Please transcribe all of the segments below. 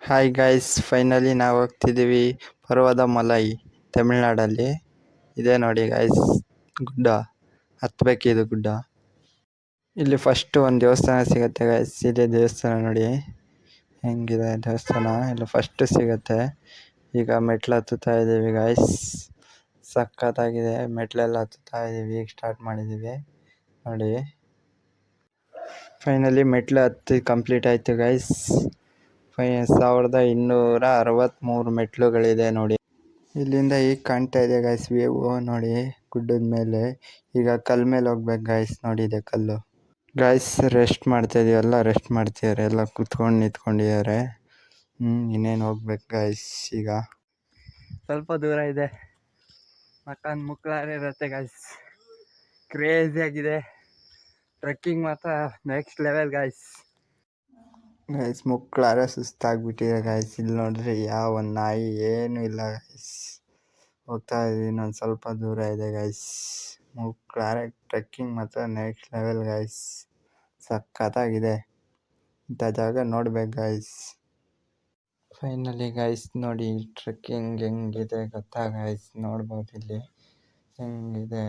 Hi guys, finally ನಾವು ಹೋಗ್ತಿದ್ದೀವಿ ಪರ್ವತ ಮಲೈ ತಮಿಳ್ನಾಡಲ್ಲಿ ಇದೆ ನೋಡಿ ಗೈಸ್. ಗುಡ್ಡ ಹತ್ತಬೇಕಿದು ಗುಡ್ಡ. ಇಲ್ಲಿ ಫಸ್ಟ್ ಒಂದು ದೇವಸ್ಥಾನ ಸಿಗುತ್ತೆ ಗೈಸ್. ಇದೆ ದೇವಸ್ಥಾನ ನೋಡಿ ಹೆಂಗಿದೆ ದೇವಸ್ಥಾನ. ಇಲ್ಲಿ ಫಸ್ಟ್ ಸಿಗುತ್ತೆ. ಈಗ ಮೆಟ್ಲು ಹತ್ತುತ್ತಾ ಇದ್ದೀವಿ ಗೈಸ್. ಸಖತ್ತಾಗಿದೆ. ಮೆಟ್ಲೆಲ್ಲ ಹತ್ತುತ್ತಾ ಇದ್ದೀವಿ. ಈಗ ಸ್ಟಾರ್ಟ್ ಮಾಡಿದ್ದೀವಿ ನೋಡಿ. ಫೈನಲಿ ಮೆಟ್ಲು ಹತ್ತಿ ಕಂಪ್ಲೀಟ್ ಆಯಿತು ಗೈಸ್. 1263 ಮೆಟ್ಲುಗಳಿದೆ ನೋಡಿ. ಇಲ್ಲಿಂದ ಈಗ ಕಾಣ್ತಾ ಇದೆ ಗೈಸ್ ವ್ಯೂ ನೋಡಿ ಗುಡ್ಡದ ಮೇಲೆ. ಈಗ ಕಲ್ಲು ಮೇಲೆ ಹೋಗ್ಬೇಕು ಗೈಸ್. ನೋಡಿ ಇದೆ ಕಲ್ಲು. ಗೈಸ್ ರೆಸ್ಟ್ ಮಾಡ್ತಾ ಇದೀವಿ. ಎಲ್ಲ ರೆಸ್ಟ್ ಮಾಡ್ತಿದ್ದಾರೆ. ಎಲ್ಲ ಕುತ್ಕೊಂಡು ನಿಂತ್ಕೊಂಡಿದ್ದಾರೆ. ಇನ್ನೇನು ಹೋಗ್ಬೇಕು ಗೈಸ್. ಈಗ ಸ್ವಲ್ಪ ದೂರ ಇದೆ. ಮಕ್ಕಂದು ಮುಕ್ಳಾರೆ ಇರುತ್ತೆ ಗೈಸ್. ಕ್ರೇಜಿ ಆಗಿದೆ. ಟ್ರೆಕ್ಕಿಂಗ್ ಮಾತ್ರ ನೆಕ್ಸ್ಟ್ ಲೆವೆಲ್ ಗೈಸ್. ಮುಕ್ಳಾರೆ ಸುಸ್ತಾಗ್ಬಿಟ್ಟಿದೆ ಗೈಸ್. ಇಲ್ಲಿ ನೋಡ್ರಿ ಯಾವ ಒಂದು ನಾಯಿ ಏನೂ ಇಲ್ಲ ಗೈಸ್. ಹೋಗ್ತಾ ಇದೀವಿ. ಇನ್ನೊಂದು ಸ್ವಲ್ಪ ದೂರ ಇದೆ ಗೈಸ್. ಮುಕ್ಳಾರೆ ಟ್ರೆಕ್ಕಿಂಗ್ ಮಾತ್ರ ನೆಕ್ಸ್ಟ್ ಲೆವೆಲ್ ಗೈಸ್. ಸಖತ್ತಾಗಿದೆ. ಇಂಥ ಜಾಗ ನೋಡ್ಬೇಕು ಗೈಸ್. ಫೈನಲಿ ಗೈಸ್ ನೋಡಿ ಟ್ರೆಕ್ಕಿಂಗ್ ಹೆಂಗಿದೆ ಗೊತ್ತಾ ಗೈಸ್. ನೋಡ್ಬೋದು ಇಲ್ಲಿ ಹೆಂಗಿದೆ.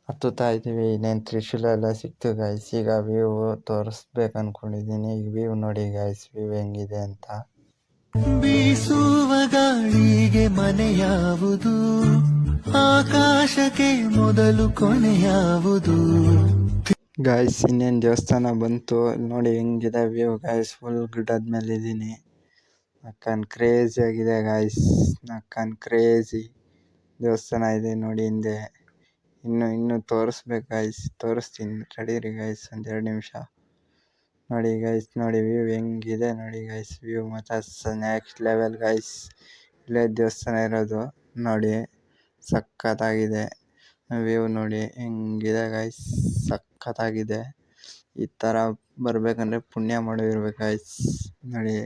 ಹತ್ತುತ್ತಾ ಇದ್ದೀವಿ. ಇನ್ನೇನು ತ್ರಿಶೂಲ ಎಲ್ಲ ಸಿಕ್ತು ಗೈಸ್. ಈಗ ವ್ಯೂ ತೋರಿಸ್ಬೇಕು ಅನ್ಕೊಂಡಿದ್ದೀನಿ. ಈಗ ವ್ಯೂ ನೋಡಿ ಗೈಸ್ ವ್ಯೂ ಹೆಂಗಿದೆ ಅಂತ. ಬೀಸುವ ಗಾಳಿಗೆ ಮನೆಯಾವುದು, ಆಕಾಶಕ್ಕೆ ಮೊದಲು ಕೊನೆಯಾವುದು. ಗೈಸ್ ಇನ್ನೇನು ದೇವಸ್ಥಾನ ಬಂತು. ನೋಡಿ ಹೆಂಗಿದೆ ವ್ಯೂ ಗೈಸ್. ಫುಲ್ ಗುಡ್ಡದ ಮೇಲೆ ಇದ್ದೀನಿ. ನಕ್ಕನ್ ಕ್ರೇಜಿ ಆಗಿದೆ ಗೈಸ್. ನಕ್ಕನ್ ಕ್ರೇಜಿ ದೇವಸ್ಥಾನ ಇದೆ ನೋಡಿ ಹಿಂದೆ. ಇನ್ನು ತೋರಿಸ್ಬೇಕು ಗೈಸ್. ತೋರಿಸ್ತೀನಿ ತಡೀರಿ ಗೈಸ್ ಒಂದು 2 ನಿಮಿಷ. ನೋಡಿ ಗೈಸ್ ನೋಡಿ ವ್ಯೂ ಹೆಂಗಿದೆ ನೋಡಿ ಗೈಸ್. ವ್ಯೂ ಮಾತ್ರ ನೆಕ್ಸ್ಟ್ ಲೆವೆಲ್ ಗೈಸ್. ಇಲ್ಲೇ ದೇವಸ್ಥಾನ ಇರೋದು ನೋಡಿ. ಸಖತ್ತಾಗಿದೆ ವ್ಯೂ ನೋಡಿ ಹೆಂಗಿದೆ ಗೈಸ್. ಸಖತ್ತಾಗಿದೆ. ಈ ಥರ ಬರಬೇಕಂದ್ರೆ ಪುಣ್ಯ ಮಾಡಿರ್ಬೇಕು ಗೈಸ್. ನೋಡಿ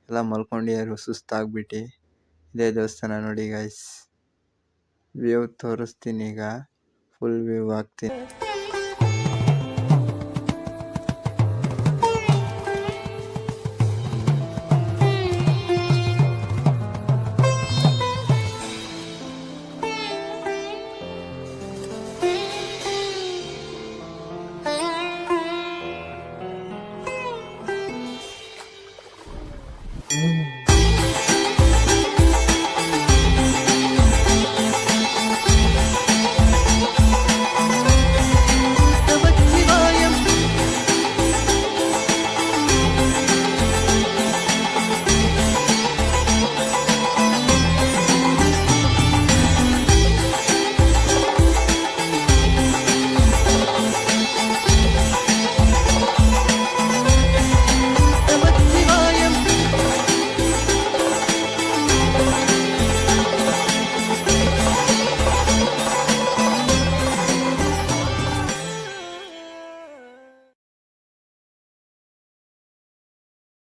ಎಲ್ಲ ಮಲ್ಕೊಂಡಿದ್ದಾರೆ ಸುಸ್ತಾಗ್ಬಿಟ್ಟು. ಇದೇ ದೇವಸ್ಥಾನ ನೋಡಿ ಗೈಸ್. ವ್ಯೂ ತೋರಿಸ್ತೀನಿ ಈಗ. ಫುಲ್ ವ್ಯೂ ಹಾಕ್ತೀನಿ.